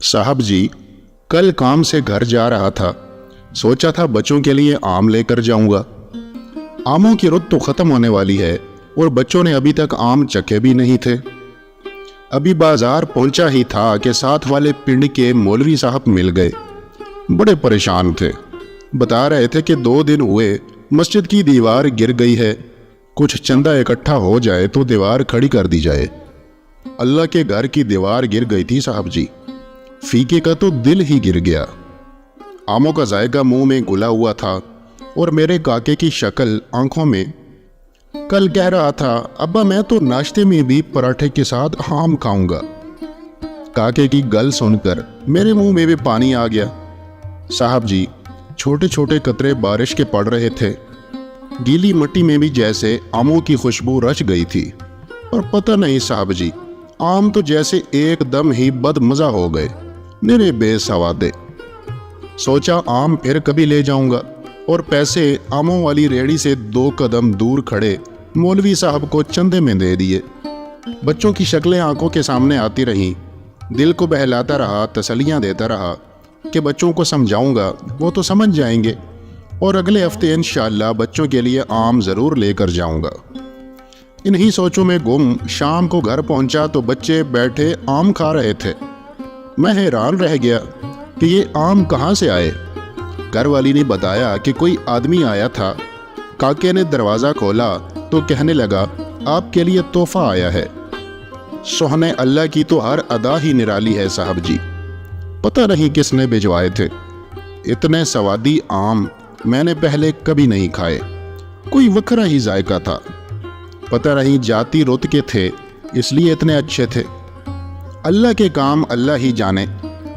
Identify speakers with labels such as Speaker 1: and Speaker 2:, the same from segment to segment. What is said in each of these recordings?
Speaker 1: साहब जी, कल काम से घर जा रहा था। सोचा था बच्चों के लिए आम लेकर जाऊंगा। आमों की रुत तो खत्म होने वाली है और बच्चों ने अभी तक आम चखे भी नहीं थे। अभी बाजार पहुंचा ही था कि साथ वाले पिंड के मौलवी साहब मिल गए। बड़े परेशान थे। बता रहे थे कि 2 दिन हुए मस्जिद की दीवार गिर गई है, कुछ चंदा इकट्ठा हो जाए तो दीवार खड़ी कर दी जाए। अल्लाह के घर की दीवार गिर गई थी साहब जी। फीके का तो दिल ही गिर गया। आमों का जायका मुंह में घुला हुआ था और मेरे काके की शक्ल आंखों में। कल कह रहा था, अब्बा मैं तो नाश्ते में भी पराठे के साथ आम खाऊंगा। काके की गल सुनकर मेरे मुंह में भी पानी आ गया। साहब जी, छोटे छोटे कतरे बारिश के पड़ रहे थे। गीली मिट्टी में भी जैसे आमों की खुशबू रच गई थी। और पता नहीं साहब जी, आम तो जैसे एकदम ही बदमजा हो गए, मेरे बेसवादे। सोचा आम फिर कभी ले जाऊंगा और पैसे आमों वाली रेहड़ी से 2 कदम दूर खड़े मौलवी साहब को चंदे में दे दिए। बच्चों की शक्लें आंखों के सामने आती रहीं। दिल को बहलाता रहा, तसल्लियां देता रहा कि बच्चों को समझाऊंगा, वो तो समझ जाएंगे और अगले हफ्ते इंशाअल्लाह बच्चों के लिए आम ज़रूर लेकर जाऊंगा। इन्हीं सोचों में गुम शाम को घर पहुंचा तो बच्चे बैठे आम खा रहे थे। मैं हैरान रह गया कि ये आम कहाँ से आए। घर वाली ने बताया कि कोई आदमी आया था। काके ने दरवाज़ा खोला तो कहने लगा, आपके लिए तोहफा आया है। सोहने अल्लाह की तो हर अदा ही निराली है साहब जी। पता नहीं किसने भिजवाए थे। इतने स्वादी आम मैंने पहले कभी नहीं खाए। कोई वखरा ही जायका था। पता नहीं जाति रुत के थे इसलिए इतने अच्छे थे। अल्लाह के काम अल्लाह ही जाने।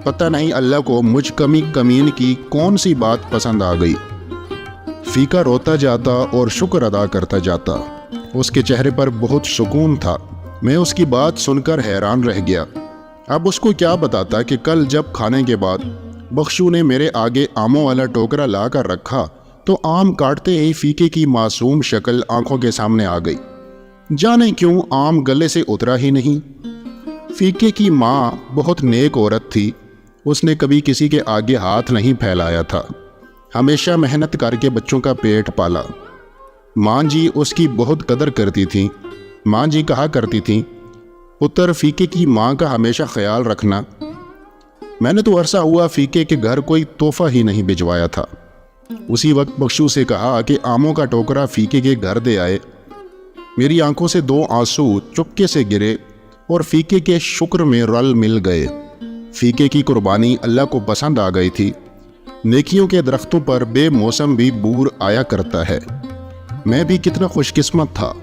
Speaker 1: पता नहीं अल्लाह को मुझ कमीन की कौन सी बात पसंद आ गई। फीका रोता जाता और शुक्र अदा करता जाता। उसके चेहरे पर बहुत सुकून था। मैं उसकी बात सुनकर हैरान रह गया। अब उसको क्या बताता कि कल जब खाने के बाद बख्शू ने मेरे आगे आमों वाला टोकरा ला कर रखा तो आम काटते ही फीके की मासूम शक्ल आंखों के सामने आ गई। जाने क्यों आम गले से उतरा ही नहीं। फीके की माँ बहुत नेक औरत थी। उसने कभी किसी के आगे हाथ नहीं फैलाया था। हमेशा मेहनत करके बच्चों का पेट पाला। माँ जी उसकी बहुत कदर करती थी। माँ जी कहा करती थी, पुत्र फीके की माँ का हमेशा ख्याल रखना। मैंने तो अरसा हुआ फीके के घर कोई तोहफा ही नहीं भिजवाया था। उसी वक्त बख्शू से कहा कि आमों का टोकरा फीके के घर दे आए। मेरी आंखों से 2 आंसू चुपके से गिरे और फीके के शुक्र में रल मिल गए। फीके की कुर्बानी अल्लाह को पसंद आ गई थी। नेकियों के दरख्तों पर बेमौसम भी बूर आया करता है। मैं भी कितना खुशकिस्मत था।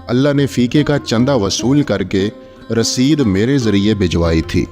Speaker 1: अल्लाह ने फीके का चंदा वसूल करके रसीद मेरे ज़रिए भिजवाई थी।